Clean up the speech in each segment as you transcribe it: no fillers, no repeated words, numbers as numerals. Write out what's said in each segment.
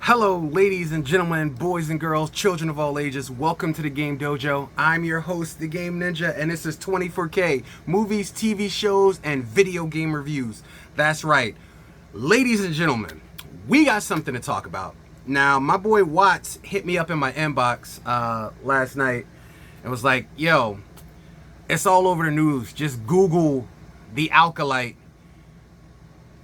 Hello, ladies and gentlemen, boys and girls, children of all ages. Welcome to the Game Dojo. I'm your host, the Game Ninja, and this is 24K movies, TV shows, and video game reviews. That's right, ladies and gentlemen, we got something to talk about. Now, my boy Watts hit me up in my inbox last night and was like, "Yo, it's all over the news. Just Google the Acolyte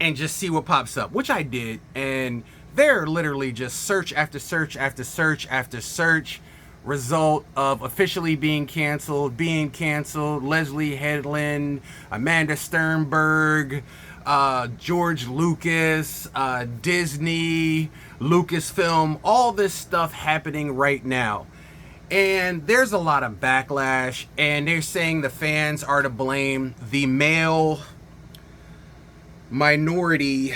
and just see what pops up," which I did, and they're literally just search after search after search after search. Result of officially being canceled, Leslie Headland, Amanda Sternberg, George Lucas, Disney, Lucasfilm, all this stuff happening right now. And there's a lot of backlash, and they're saying the fans are to blame. The male minority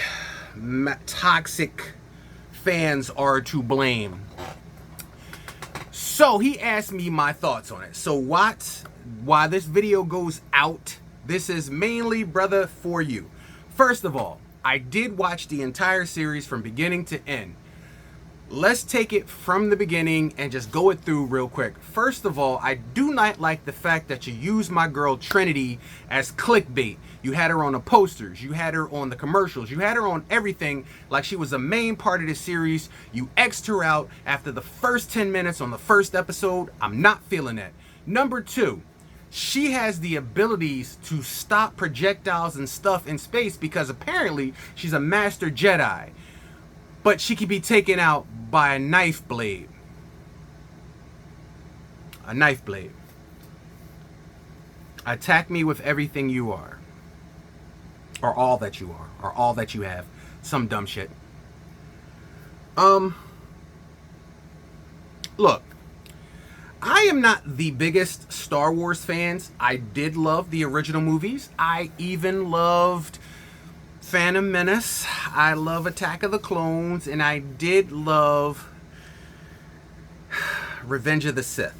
toxic fans are to blame. So he asked me my thoughts on it. So why this video goes out, this is mainly, brother, for you. First of all, I did watch the entire series from beginning to end. Let's take it from the beginning and just go it through real quick. First of all, I do not like the fact that you use my girl Trinity as clickbait. You had her on the posters, you had her on the commercials, you had her on everything like she was a main part of the series. You X'd her out after the first 10 minutes on the first episode. I'm not feeling that. Number two, she has the abilities to stop projectiles and stuff in space because apparently she's a master Jedi. But she could be taken out by a knife blade. A knife blade. Attack me with everything you are. Or all that you are. Or all that you have. Some dumb shit. Look. I am not the biggest Star Wars fans. I did love the original movies. I even loved Phantom Menace. I love Attack of the Clones, and I did love Revenge of the Sith.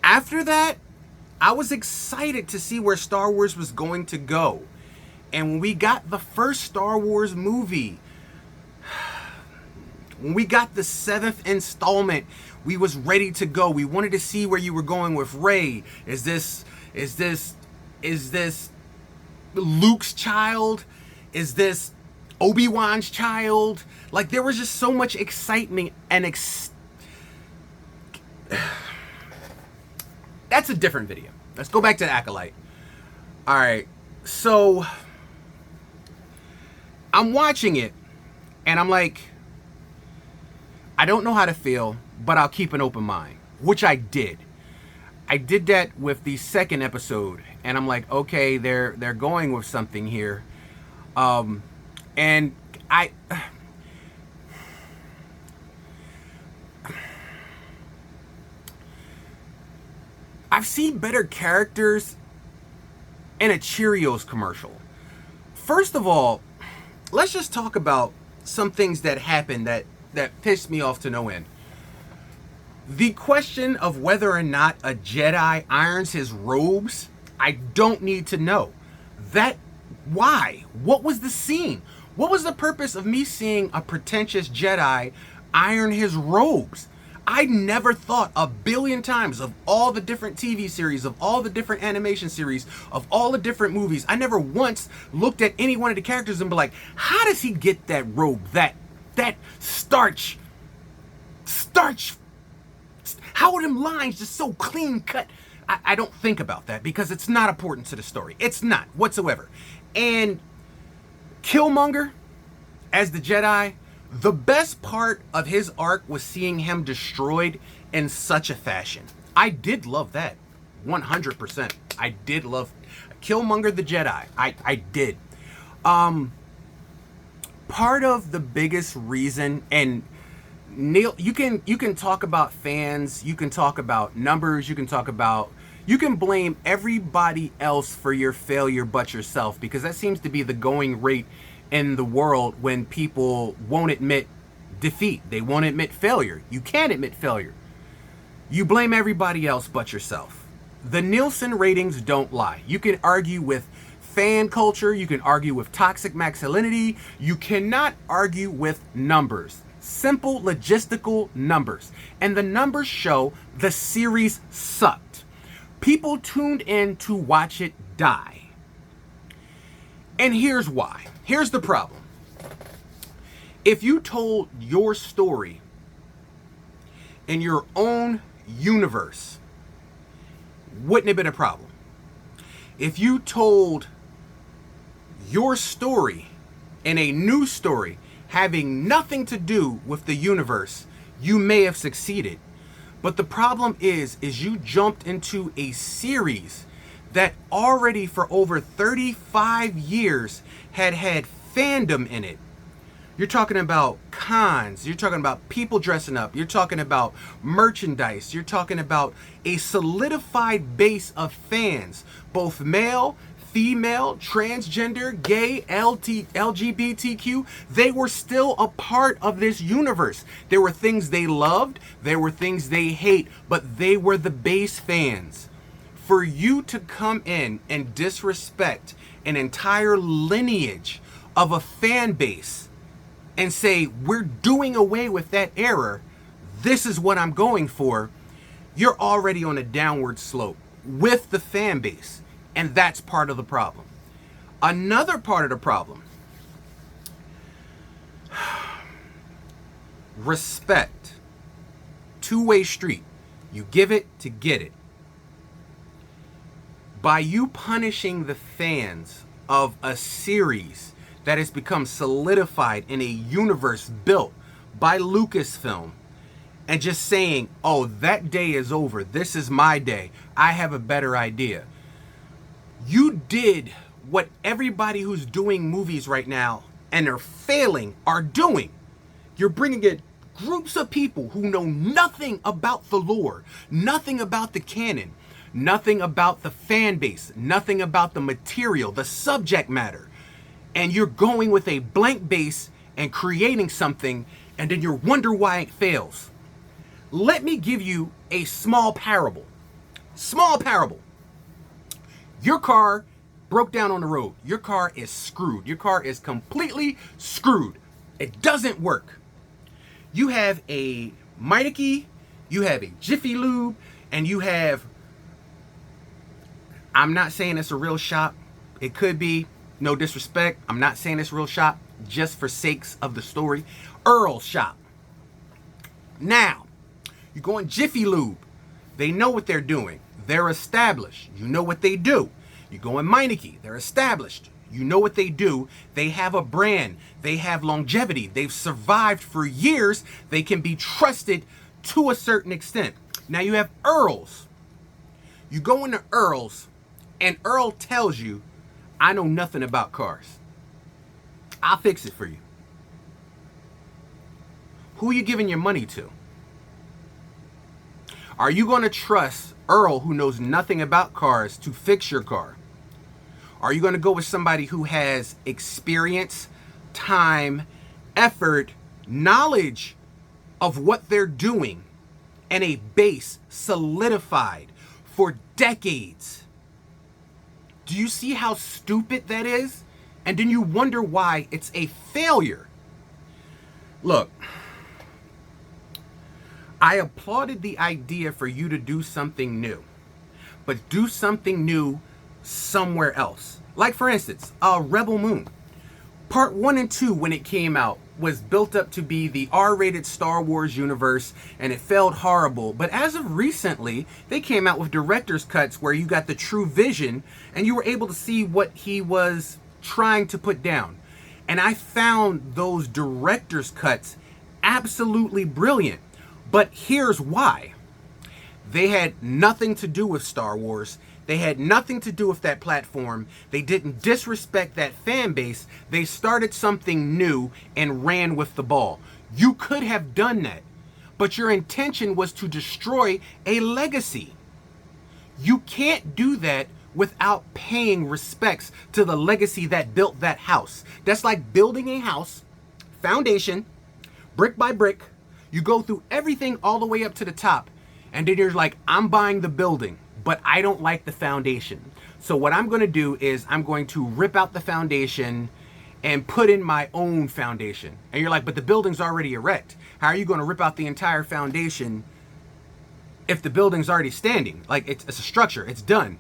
After that, I was excited to see where Star Wars was going to go. And when we got the first Star Wars movie, when we got the 7th installment, we was ready to go. We wanted to see where you were going with Rey. Is this Luke's child? Is this Obi-Wan's child? Like, there was just so much excitement and that's a different video. Let's go back to the Acolyte. Alright, so I'm watching it and I'm like, I don't know how to feel, but I'll keep an open mind, which I did. I did that with the second episode, and I'm like, okay, they're going with something here. And I've seen better characters in a Cheerios commercial. First of all, let's just talk about some things that happened that pissed me off to no end. The question of whether or not a Jedi irons his robes, I don't need to know. Why? What was the scene? What was the purpose of me seeing a pretentious Jedi iron his robes? I never thought a billion times of all the different TV series, of all the different animation series, of all the different movies. I never once looked at any one of the characters and be like, how does he get that robe? That starch. How are them lines just so clean cut? I don't think about that because it's not important to the story. It's not whatsoever. And Killmonger as the Jedi, the best part of his arc was seeing him destroyed in such a fashion. I did love that. 100%. I did love Killmonger the Jedi. I did. Part of the biggest reason, and Neil, you can talk about fans, you can talk about numbers, you can blame everybody else for your failure but yourself, because that seems to be the going rate in the world when people won't admit defeat. They won't admit failure. You can't admit failure. You blame everybody else but yourself. The Nielsen ratings don't lie. You can argue with fan culture, you can argue with toxic masculinity. You cannot argue with numbers. Simple logistical numbers. And the numbers show the series sucked. People tuned in to watch it die. And here's why. Here's the problem. If you told your story in your own universe, wouldn't have been a problem. If you told your story in a new story having nothing to do with the universe, you may have succeeded. But the problem is you jumped into a series that already for over 35 years had fandom in it. You're talking about cons, you're talking about people dressing up, you're talking about merchandise, you're talking about a solidified base of fans, both male, female, transgender, gay, LGBTQ. They were still a part of this universe. There were things they loved, there were things they hate, but they were the base fans. For you to come in and disrespect an entire lineage of a fan base and say, we're doing away with that error, this is what I'm going for, you're already on a downward slope with the fan base. And that's part of the problem. Another part of the problem, respect. Two-way street. You give it to get it. By you punishing the fans of a series that has become solidified in a universe built by Lucasfilm and just saying, oh, that day is over. This is my day. I have a better idea. You did what everybody who's doing movies right now and are failing are doing. You're bringing in groups of people who know nothing about the lore, nothing about the canon, nothing about the fan base, nothing about the material, the subject matter. And you're going with a blank base and creating something, and then you wonder why it fails. Let me give you a small parable. Small parable. Your car broke down on the road. Your car is screwed. Your car is completely screwed. It doesn't work. You have a Meineke, you have a Jiffy Lube, and you have, I'm not saying it's a real shop. It could be. No disrespect, I'm not saying it's real shop, just for sakes of the story. Earl's shop. Now, you go in Jiffy Lube. They know what they're doing. They're established. You know what they do. You go in Meineke. They're established. You know what they do. They have a brand. They have longevity. They've survived for years. They can be trusted to a certain extent. Now you have Earl's. You go into Earl's, and Earl tells you, I know nothing about cars. I'll fix it for you. Who are you giving your money to? Are you going to trust Earl, who knows nothing about cars, to fix your car? Are you going to go with somebody who has experience, time, effort, knowledge of what they're doing, and a base solidified for decades? Do you see how stupid that is? And then you wonder why it's a failure. Look, I applauded the idea for you to do something new, but do something new somewhere else. Like, for instance, Rebel Moon. Part 1 and 2, when it came out, was built up to be the R-rated Star Wars universe, and it failed horrible. But as of recently, they came out with director's cuts where you got the true vision and you were able to see what he was trying to put down. And I found those director's cuts absolutely brilliant. But here's why. They had nothing to do with Star Wars. They had nothing to do with that platform. They didn't disrespect that fan base. They started something new and ran with the ball. You could have done that, but your intention was to destroy a legacy. You can't do that without paying respects to the legacy that built that house. That's like building a house, foundation, brick by brick. You go through everything all the way up to the top, and then you're like, I'm buying the building, but I don't like the foundation. So what I'm going to do is I'm going to rip out the foundation and put in my own foundation. And you're like, but the building's already erect. How are you going to rip out the entire foundation if the building's already standing? Like, it's a structure. It's done.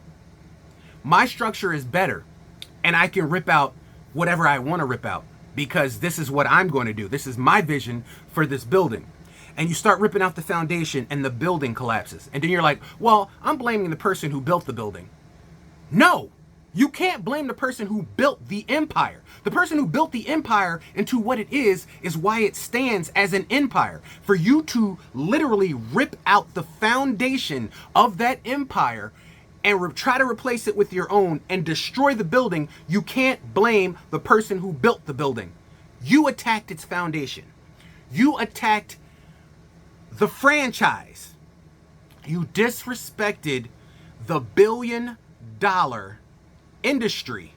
My structure is better, and I can rip out whatever I want to rip out because this is what I'm going to do. This is my vision for this building. And you start ripping out the foundation and the building collapses. And then you're like, well, I'm blaming the person who built the building. No, you can't blame the person who built the empire. The person who built the empire into what it is why it stands as an empire. For you to literally rip out the foundation of that empire and try to replace it with your own and destroy the building, you can't blame the person who built the building. You attacked its foundation. You attacked the franchise. You disrespected the billion-dollar industry.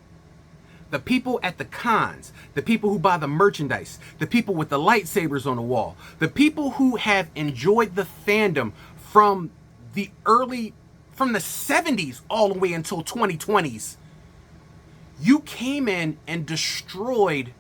The people at the cons, the people who buy the merchandise, the people with the lightsabers on the wall, the people who have enjoyed the fandom from the 70s all the way until 2020s. You came in and destroyed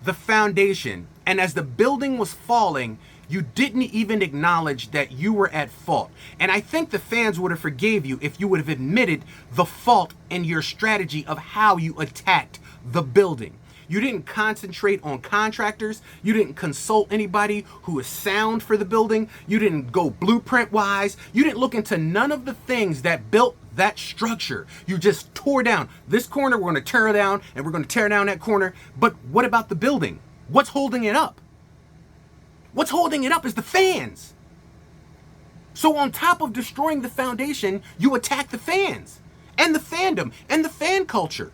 the foundation. And as the building was falling, you didn't even acknowledge that you were at fault. And I think the fans would have forgave you if you would have admitted the fault in your strategy of how you attacked the building. You didn't concentrate on contractors. You didn't consult anybody who is sound for the building. You didn't go blueprint wise. You didn't look into none of the things that built that structure. You just tore down this corner. We're going to tear it down, and we're going to tear down that corner. But what about the building? What's holding it up? What's holding it up is the fans. So on top of destroying the foundation, you attack the fans and the fandom and the fan culture.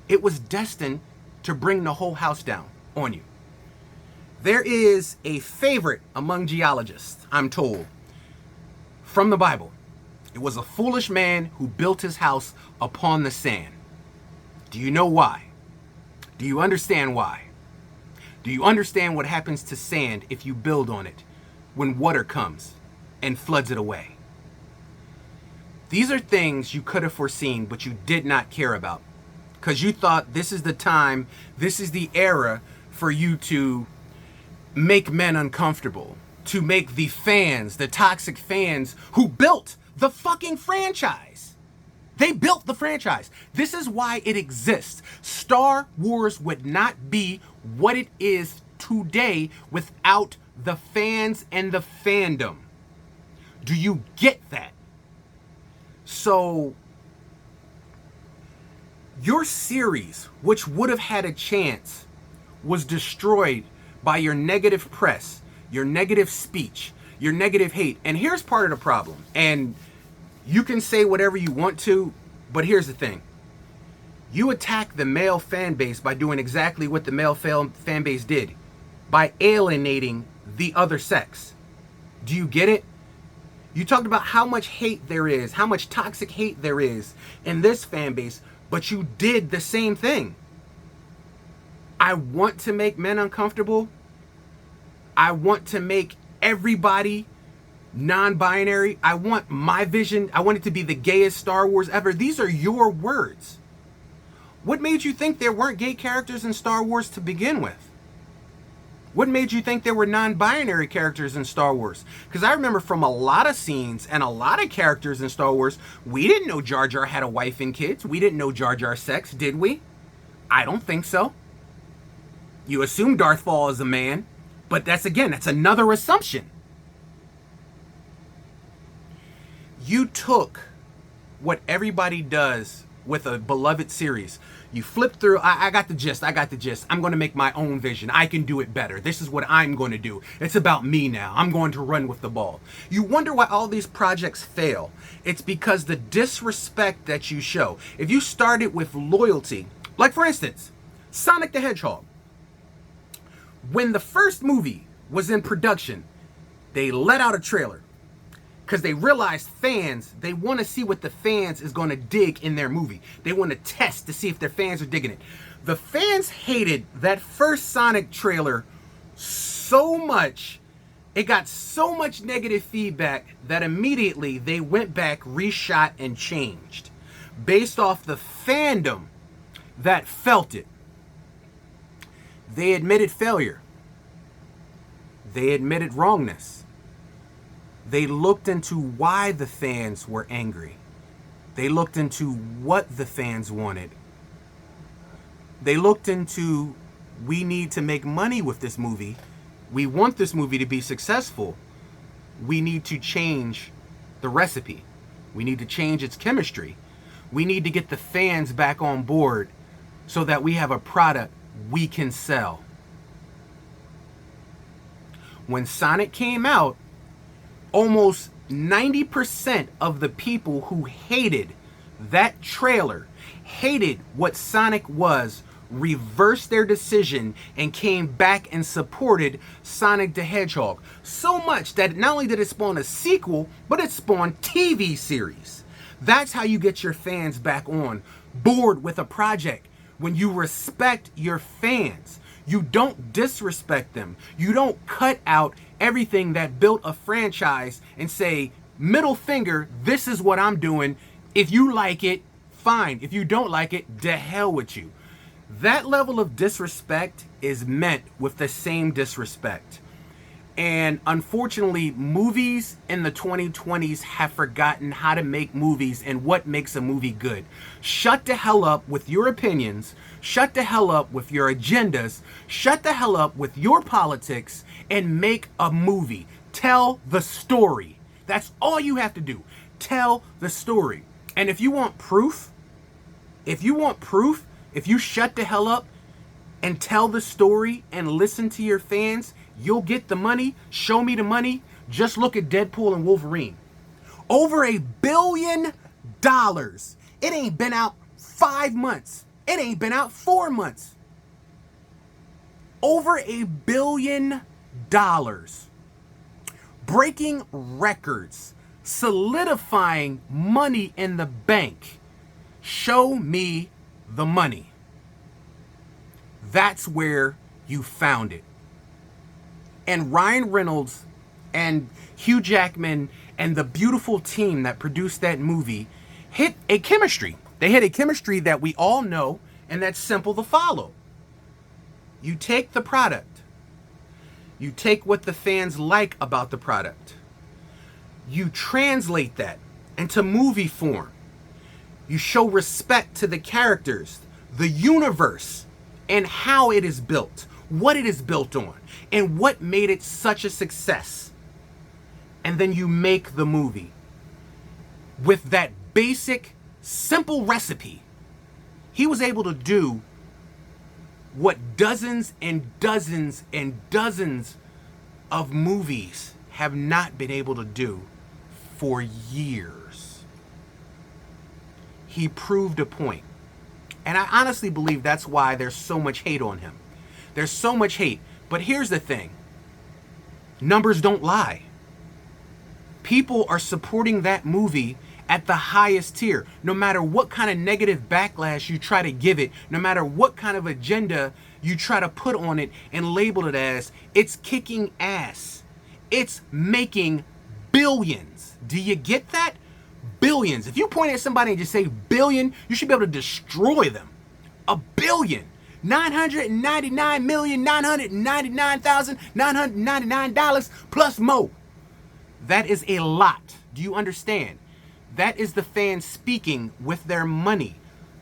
It was destined to bring the whole house down on you. There is a favorite among geologists, I'm told, from the Bible. It was a foolish man who built his house upon the sand. Do you know why? Do you understand why? Do you understand what happens to sand if you build on it when water comes and floods it away? These are things you could have foreseen, but you did not care about because you thought this is the time, this is the era for you to make men uncomfortable, to make the fans, the toxic fans who built the fucking franchise. They built the franchise. This is why it exists. Star Wars would not be what it is today without the fans and the fandom. Do you get that? So, your series, which would have had a chance, was destroyed by your negative press, your negative speech, your negative hate. And here's part of the problem. And you can say whatever you want to, but here's the thing. You attack the male fan base by doing exactly what the male fan base did, by alienating the other sex. Do you get it? You talked about how much hate there is, how much toxic hate there is in this fan base, but you did the same thing. I want to make men uncomfortable. I want to make everybody non-binary. I want my vision. I want it to be the gayest Star Wars ever. These are your words. What made you think there weren't gay characters in Star Wars to begin with? What made you think there were non-binary characters in Star Wars? Because I remember from a lot of scenes and a lot of characters in Star Wars, we didn't know Jar Jar had a wife and kids. We didn't know Jar Jar's sex, did we? I don't think so. You assume Darth Maul is a man, but that's another assumption. You took what everybody does with a beloved series. You flip through, I got the gist. I'm going to make my own vision. I can do it better. This is what I'm going to do. It's about me now. I'm going to run with the ball. You wonder why all these projects fail. It's because the disrespect that you show. If you started with loyalty, like for instance, Sonic the Hedgehog. When the first movie was in production, they let out a trailer. Because they realized fans, they want to see what the fans is going to dig in their movie. They want to test to see if their fans are digging it. The fans hated that first Sonic trailer so much. It got so much negative feedback that immediately they went back, reshot, and changed. based off the fandom that felt it. They admitted failure. They admitted wrongness. They looked into why the fans were angry. They looked into what the fans wanted. They looked into, we need to make money with this movie. We want this movie to be successful. We need to change the recipe. We need to change its chemistry. We need to get the fans back on board so that we have a product we can sell. When Sonic came out, almost 90% of the people who hated that trailer, hated what Sonic was, reversed their decision and came back and supported Sonic the Hedgehog. So much that not only did it spawn a sequel, but it spawned TV series. That's how you get your fans back on board with a project. When you respect your fans, you don't disrespect them. You don't cut out everything that built a franchise and say, middle finger, this is what I'm doing. If you like it, fine. If you don't like it, to hell with you. That level of disrespect is met with the same disrespect. And unfortunately, movies in the 2020s have forgotten how to make movies and what makes a movie good. Shut the hell up with your opinions. Shut the hell up with your agendas. Shut the hell up with your politics and make a movie. Tell the story. That's all you have to do. Tell the story. And if you want proof, if you shut the hell up and tell the story and listen to your fans, you'll get the money. Show me the money. Just look at Deadpool and Wolverine. Over $1 billion. It ain't been out 5 months. It ain't been out 4 months. Over $1 billion. Breaking records. Solidifying money in the bank. Show me the money. That's where you found it. And Ryan Reynolds and Hugh Jackman and the beautiful team that produced that movie hit a chemistry. They hit a chemistry that we all know, and that's simple to follow. You take the product. You take what the fans like about the product. You translate that into movie form. You show respect to the characters, the universe, and how it is built, what it is built on, and what made it such a success. And then you make the movie with that basic, simple recipe. He was able to do what dozens and dozens and dozens of movies have not been able to do for years. He proved a point. And I honestly believe that's why there's so much hate on him. There's so much hate. But here's the thing. Numbers don't lie. People are supporting that movie at the highest tier. No matter what kind of negative backlash you try to give it, no matter what kind of agenda you try to put on it and label it as, it's kicking ass. It's making billions. Do you get that? Billions. If you point at somebody and just say billion, you should be able to destroy them. $1 billion. $999,999,999 plus more. That is a lot. Do you understand? That is the fans speaking with their money,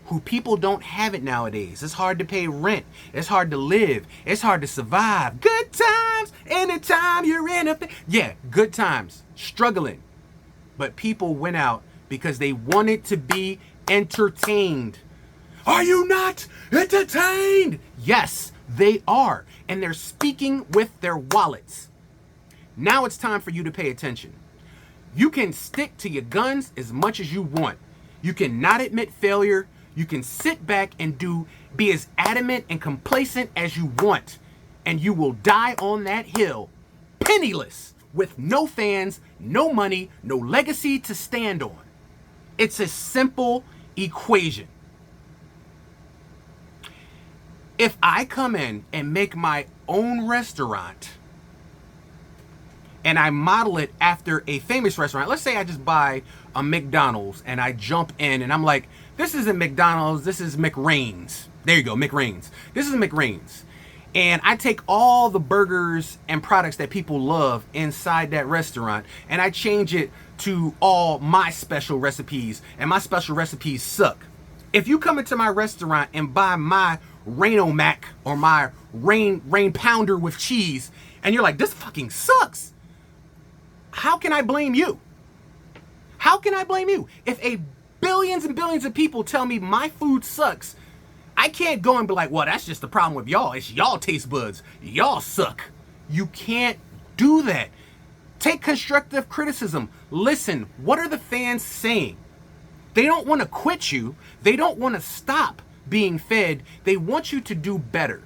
who people don't have it nowadays. It's hard to pay rent. It's hard to live. It's hard to survive. Good times anytime you're in a... Yeah, good times. Struggling. But people went out because they wanted to be entertained. Are you not entertained? Yes, they are. And they're speaking with their wallets. Now it's time for you to pay attention. You can stick to your guns as much as you want. You can not admit failure. You can sit back and be as adamant and complacent as you want. And you will die on that hill, penniless, with no fans, no money, no legacy to stand on. It's a simple equation. If I come in and make my own restaurant and I model it after a famous restaurant. Let's say I just buy a McDonald's and I jump in and I'm like, this isn't McDonald's, this is McRain's. There you go, McRain's. This is McRain's. And I take all the burgers and products that people love inside that restaurant and I change it to all my special recipes, and my special recipes suck. If you come into my restaurant and buy my Rain-O-Mac or my Rain Pounder with cheese and you're like, this fucking sucks, how can I blame you? How can I blame you? If billions and billions of people tell me my food sucks, I can't go and be like, well, that's just the problem with y'all. It's y'all taste buds. Y'all suck. You can't do that. Take constructive criticism. Listen, what are the fans saying? They don't want to quit you. They don't want to stop being fed. They want you to do better.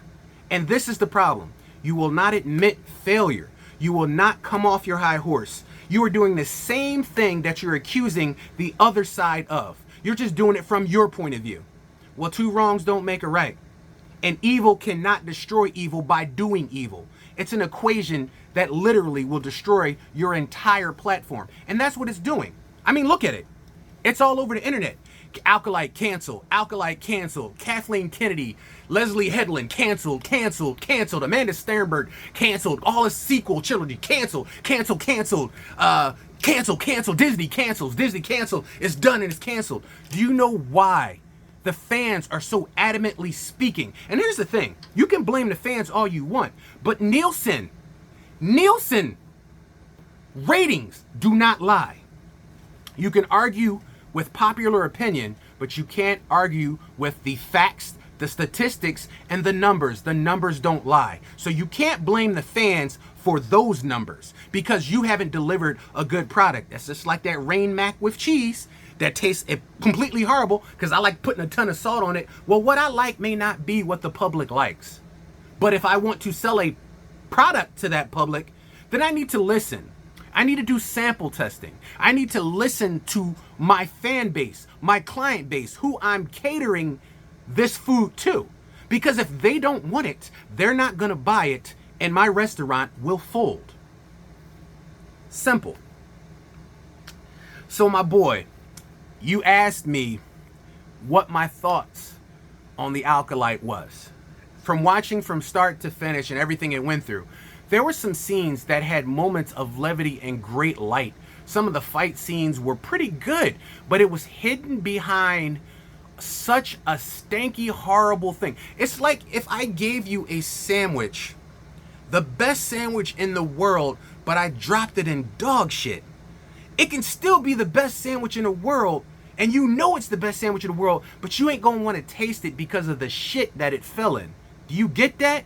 And this is the problem. You will not admit failure. You will not come off your high horse. You are doing the same thing that you're accusing the other side of. You're just doing it from your point of view. Well, two wrongs don't make a right. And evil cannot destroy evil by doing evil. It's an equation that literally will destroy your entire platform. And that's what it's doing. I mean, look at it. It's all over the internet. Acolyte canceled. Acolyte canceled. Kathleen Kennedy, Leslie Headland canceled. Amanda Sternberg canceled. All his sequel trilogy canceled. Cancel. Disney cancels. Disney canceled. It's done and it's canceled. Do you know why the fans are so adamantly speaking? And here's the thing. You can blame the fans all you want, but Nielsen ratings do not lie. You can argue with popular opinion, but you can't argue with the facts, the statistics, and the numbers. The numbers don't lie. So you can't blame the fans for those numbers because you haven't delivered a good product. That's just like that Rain Mac with cheese that tastes completely horrible because I like putting a ton of salt on it. Well, what I like may not be what the public likes. But if I want to sell a product to that public, then I need to listen. I need to do sample testing. I need to listen to my fan base, my client base, who I'm catering this food to. Because if they don't want it, they're not going to buy it, and my restaurant will fold. Simple. So my boy, you asked me what my thoughts on the Acolyte was. From watching from start to finish and everything it went through, there were some scenes that had moments of levity and great light. Some of the fight scenes were pretty good, but it was hidden behind such a stanky, horrible thing. It's like if I gave you a sandwich, the best sandwich in the world, but I dropped it in dog shit. It can still be the best sandwich in the world, and you know it's the best sandwich in the world, but you ain't gonna want to taste it because of the shit that it fell in. Do you get that?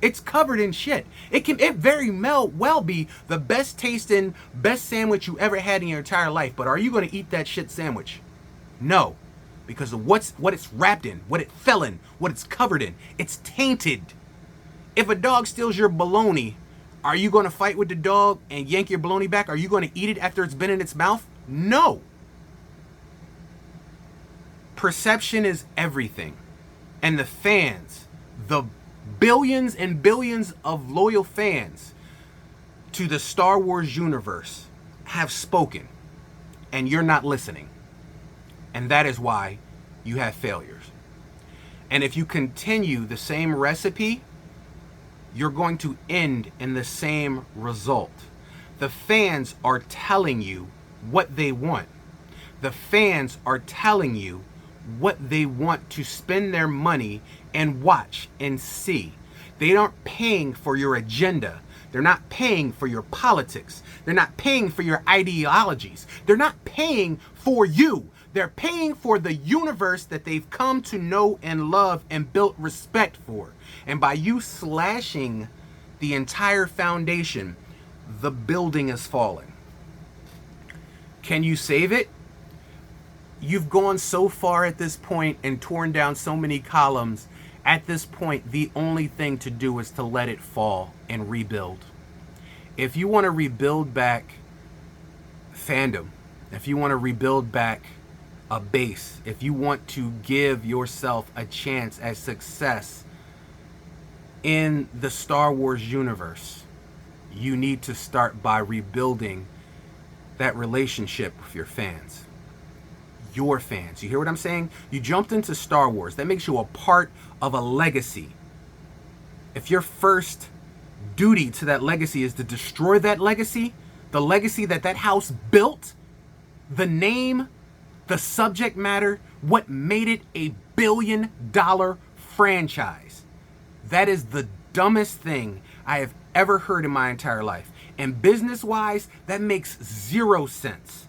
It's covered in shit. It very well be the best tasting, best sandwich you ever had in your entire life. But are you going to eat that shit sandwich? No. Because of what it's wrapped in, what it fell in, what it's covered in. It's tainted. If a dog steals your bologna, are you going to fight with the dog and yank your bologna back? Are you going to eat it after it's been in its mouth? No. Perception is everything. And the fans, the billions and billions of loyal fans to the Star Wars universe have spoken, and you're not listening. And that is why you have failures. And if you continue the same recipe, you're going to end in the same result. The fans are telling you what they want. The fans are telling you what they want to spend their money and watch and see. They aren't paying for your agenda. They're not paying for your politics. They're not paying for your ideologies. They're not paying for you. They're paying for the universe that they've come to know and love and built respect for. And by you slashing the entire foundation, the building is falling. Can you save it? You've gone so far at this point and torn down so many columns. At this point, the only thing to do is to let it fall and rebuild. If you want to rebuild back fandom, if you want to rebuild back a base, if you want to give yourself a chance at success in the Star Wars universe, you need to start by rebuilding that relationship with your fans. Your fans. You hear what I'm saying? You jumped into Star Wars. That makes you a part of a legacy. If your first duty to that legacy is to destroy that legacy, the legacy that that house built, the name, the subject matter, what made it a billion-dollar franchise. That is the dumbest thing I have ever heard in my entire life. And business-wise, that makes 0 sense.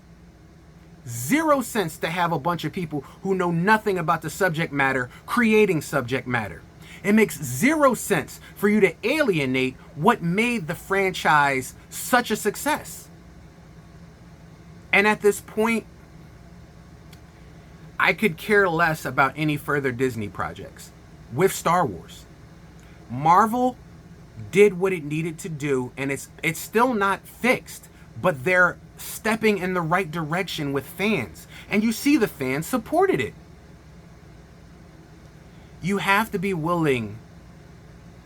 0 sense to have a bunch of people who know nothing about the subject matter creating subject matter. It makes 0 sense for you to alienate what made the franchise such a success. And at this point, I could care less about any further Disney projects with Star Wars. Marvel did what it needed to do, and it's still not fixed, but they're stepping in the right direction with fans. And you see the fans supported it. You have to be willing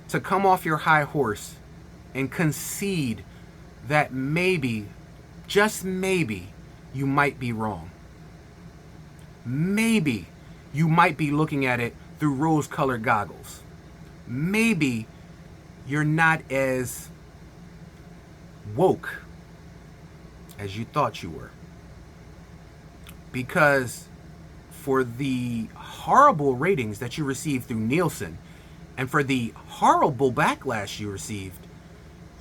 to come off your high horse and concede that maybe, just maybe, you might be wrong. Maybe you might be looking at it through rose-colored goggles. Maybe you're not as woke as you thought you were. Because for the horrible ratings that you received through Nielsen and for the horrible backlash you received,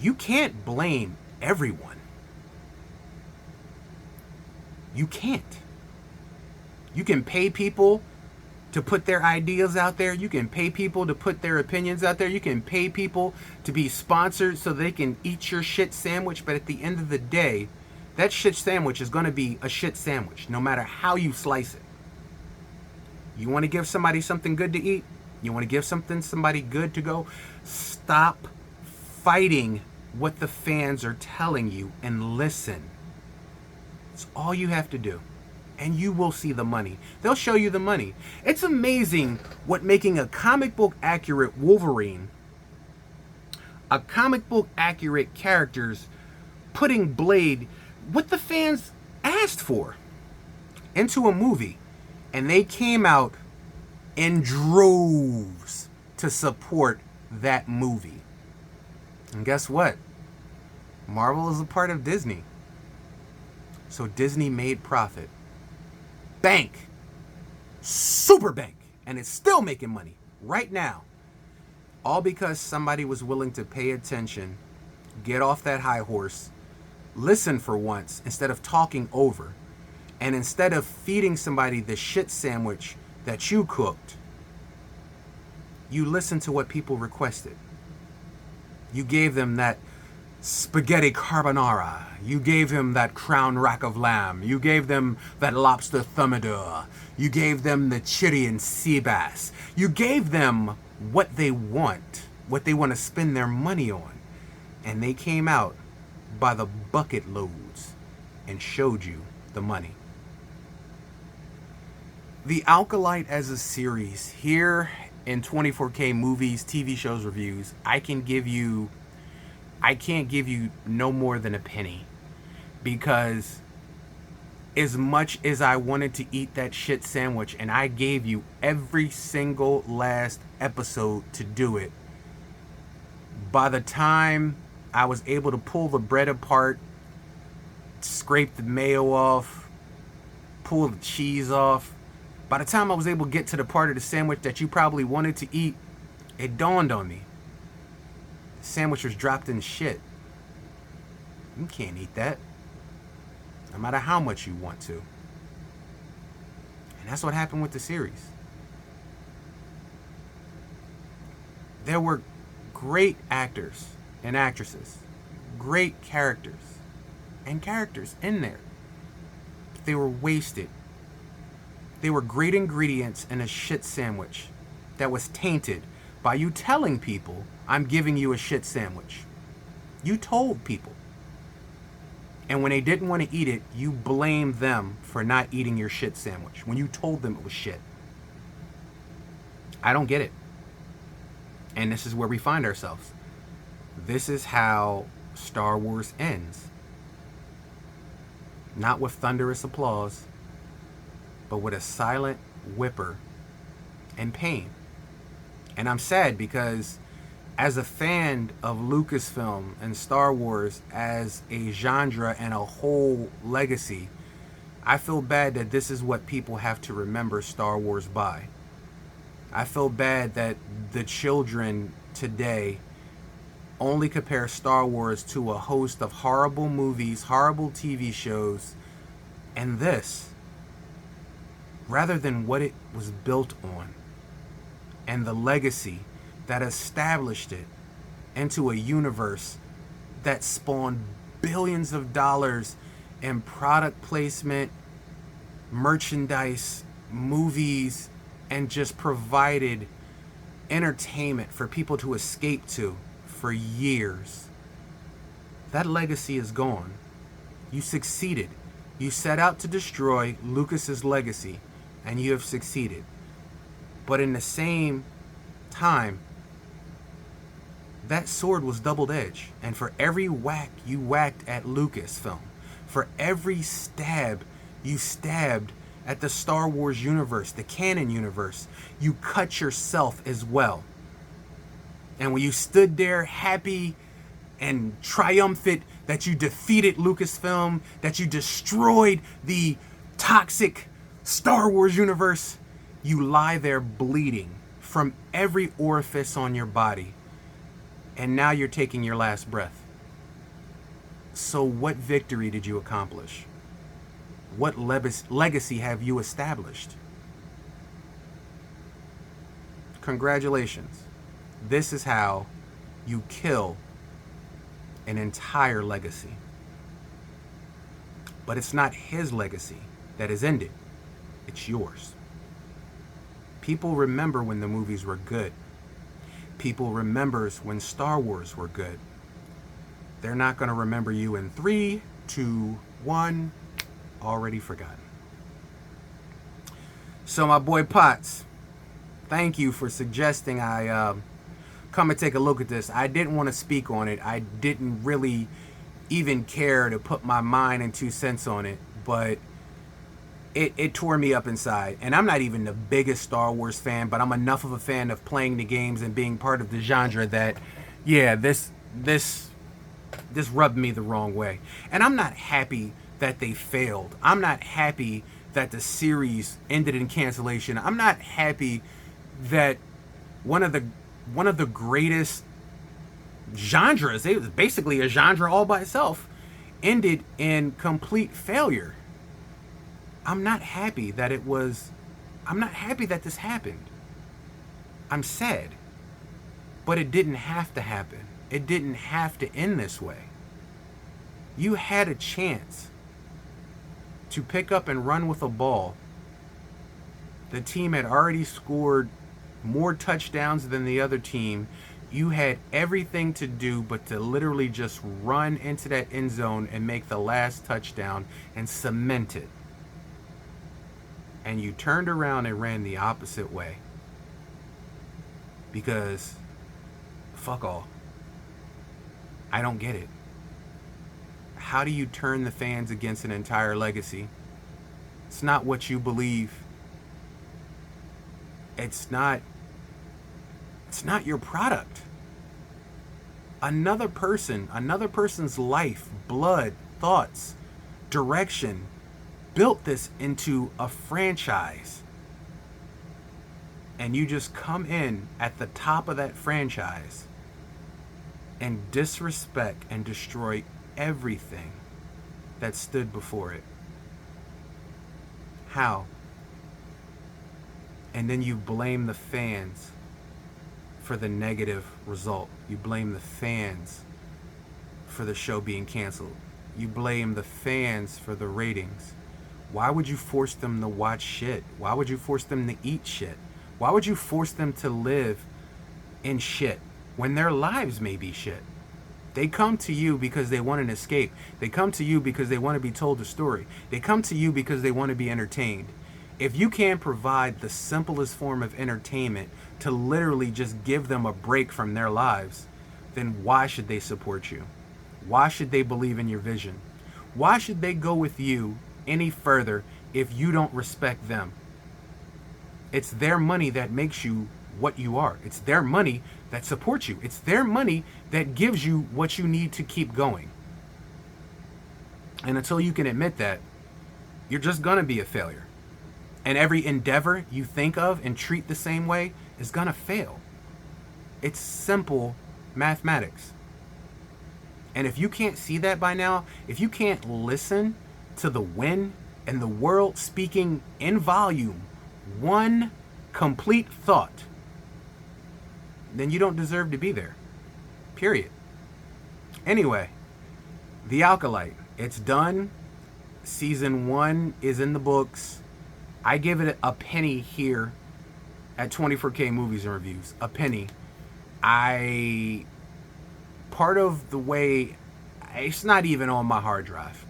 you can't blame everyone. You can't. You can pay people to put their ideas out there. You can pay people to put their opinions out there. You can pay people to be sponsored so they can eat your shit sandwich. But at the end of the day, that shit sandwich is going to be a shit sandwich, no matter how you slice it. You want to give somebody something good to eat? You want to give somebody good to go? Stop fighting what the fans are telling you and listen. It's all you have to do. And you will see the money. They'll show you the money. It's amazing what making a comic book accurate Wolverine, a comic book accurate characters, putting Blade, what the fans asked for, into a movie. And they came out in droves to support that movie. And guess what? Marvel is a part of Disney. So Disney made profit. Bank. Super bank. And it's still making money right now. All because somebody was willing to pay attention, get off that high horse, listen for once instead of talking over. And instead of feeding somebody the shit sandwich that you cooked, you listened to what people requested. You gave them that spaghetti carbonara. You gave him that crown rack of lamb. You gave them that lobster thermidor. You gave them the Chilean sea bass. You gave them what they want to spend their money on. And they came out by the bucket loads and showed you the money. The Acolyte as a series here in 24K movies, TV shows, reviews, I can't give you no more than a penny, because as much as I wanted to eat that shit sandwich and I gave you every single last episode to do it, by the time I was able to pull the bread apart, scrape the mayo off, pull the cheese off, by the time I was able to get to the part of the sandwich that you probably wanted to eat, it dawned on me. The sandwich was dropped in shit. You can't eat that, no matter how much you want to. And that's what happened with the series. There were great actors and actresses, great characters in there. But they were wasted. They were great ingredients in a shit sandwich that was tainted by you telling people, I'm giving you a shit sandwich. You told people. And when they didn't want to eat it, you blamed them for not eating your shit sandwich when you told them it was shit. I don't get it. And this is where we find ourselves. This is how Star Wars ends. Not with thunderous applause, but with a silent whimper and pain. And I'm sad because as a fan of Lucasfilm and Star Wars as a genre and a whole legacy, I feel bad that this is what people have to remember Star Wars by. I feel bad that the children today only compare Star Wars to a host of horrible movies, horrible TV shows, and this, rather than what it was built on and the legacy that established it into a universe that spawned billions of dollars in product placement, merchandise, movies, and just provided entertainment for people to escape to for years. That legacy is gone. You succeeded. You set out to destroy Lucas's legacy, and you have succeeded. But in the same time, that sword was double-edged, and for every whack you whacked at Lucasfilm, for every stab you stabbed at the Star Wars universe, the canon universe, you cut yourself as well. And when you stood there happy and triumphant that you defeated Lucasfilm, that you destroyed the toxic Star Wars universe, you lie there bleeding from every orifice on your body. And now you're taking your last breath. So what victory did you accomplish? What legacy have you established? Congratulations. This is how you kill an entire legacy. But it's not his legacy that is ended. It's yours. People remember when the movies were good. People remembers when Star Wars were good. They're not going to remember you in 3, 2, 1. Already forgotten. So my boy Potts, thank you for suggesting I come and take a look at this. I didn't want to speak on it. I didn't really even care to put my mind and 2 cents on it, but it tore me up inside. And I'm not even the biggest Star Wars fan, but I'm enough of a fan of playing the games and being part of the genre that, yeah, this rubbed me the wrong way. And I'm not happy that they failed. I'm not happy that the series ended in cancellation. I'm not happy that one of the greatest genres, it was basically a genre all by itself, ended in complete failure. I'm not happy that this happened. I'm sad. But it didn't have to happen. It didn't have to end this way. You had a chance to pick up and run with a ball. The team had already scored more touchdowns than the other team. You had everything to do but to literally just run into that end zone and make the last touchdown and cement it. And you turned around and ran the opposite way. Because, fuck all. I don't get it. How do you turn the fans against an entire legacy? It's not what you believe. It's not your product. Another person's life, blood, thoughts, direction built this into a franchise. And you just come in at the top of that franchise and disrespect and destroy everything that stood before it. How? And then you blame the fans for the negative result. You blame the fans for the show being canceled. You blame the fans for the ratings. Why would you force them to watch shit? Why would you force them to eat shit? Why would you force them to live in shit when their lives may be shit? They come to you because they want an escape. They come to you because they want to be told a story. They come to you because they want to be entertained. If you can't provide the simplest form of entertainment to literally just give them a break from their lives, then why should they support you? Why should they believe in your vision? Why should they go with you any further if you don't respect them? It's their money that makes you what you are. It's their money that supports you. It's their money that gives you what you need to keep going. And until you can admit that, you're just going to be a failure. And every endeavor you think of and treat the same way is going to fail. It's simple mathematics. And if you can't see that by now, if you can't listen to the wind and the world speaking in volume, one complete thought, then you don't deserve to be there. Period. Anyway, The Acolyte, it's done. Season 1 is in the books. I give it a penny here at 24K Movies and Reviews. A penny. Part of the way, it's not even on my hard drive.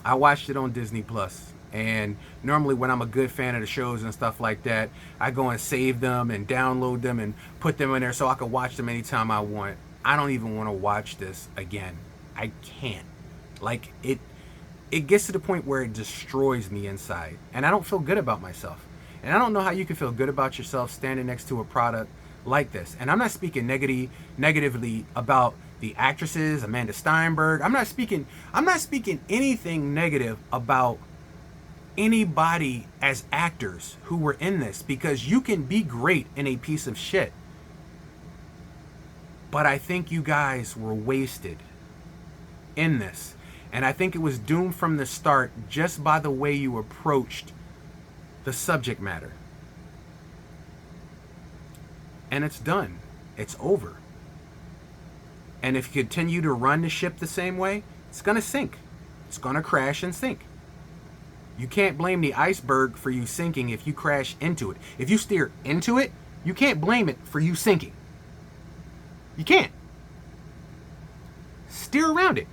I watched it on Disney Plus. And normally when I'm a good fan of the shows and stuff like that, I go and save them and download them and put them in there so I can watch them anytime I want. I don't even want to watch this again. I can't. Like, it gets to the point where it destroys me inside. And I don't feel good about myself. And I don't know how you can feel good about yourself standing next to a product like this. And I'm not speaking negatively about the actresses, Amanda Steinberg. I'm not speaking anything negative about anybody as actors who were in this, because you can be great in a piece of shit. But I think you guys were wasted in this. And I think it was doomed from the start just by the way you approached the subject matter. And it's done. It's over. And if you continue to run the ship the same way, it's going to sink. It's going to crash and sink. You can't blame the iceberg for you sinking if you crash into it. If you steer into it, you can't blame it for you sinking. You can't. Steer around it.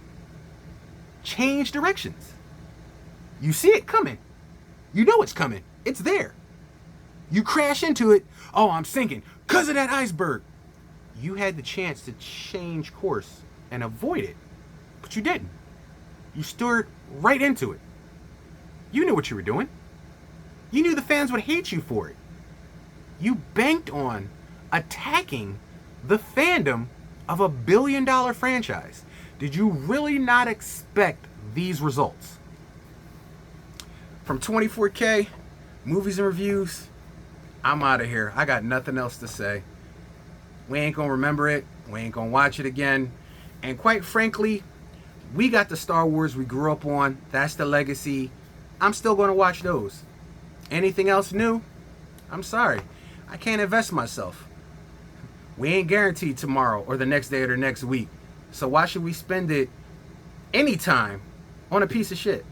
Change directions. You see it coming. You know it's coming. It's there. You crash into it. Oh, I'm sinking because of that iceberg. You had the chance to change course and avoid it, but you didn't. You steered right into it. You knew what you were doing. You knew the fans would hate you for it. You banked on attacking the fandom of a $1 billion franchise. Did you really not expect these results? From 24K Movies and Reviews, I'm out of here. I got nothing else to say. We ain't gonna remember it. We ain't gonna watch it again. And quite frankly, we got the Star Wars we grew up on. That's the legacy. I'm still gonna watch those. Anything else new? I'm sorry. I can't invest myself. We ain't guaranteed tomorrow or the next day or the next week. So why should we spend it anytime on a piece of shit?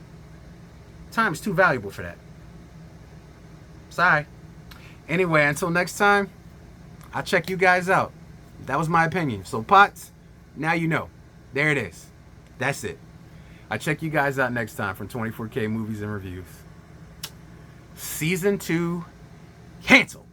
Time is too valuable for that. Sorry. Anyway, until next time, I'll check you guys out. That was my opinion. So Pots, now you know. There it is. That's it. I'll check you guys out next time from 24K Movies and Reviews. Season 2, canceled.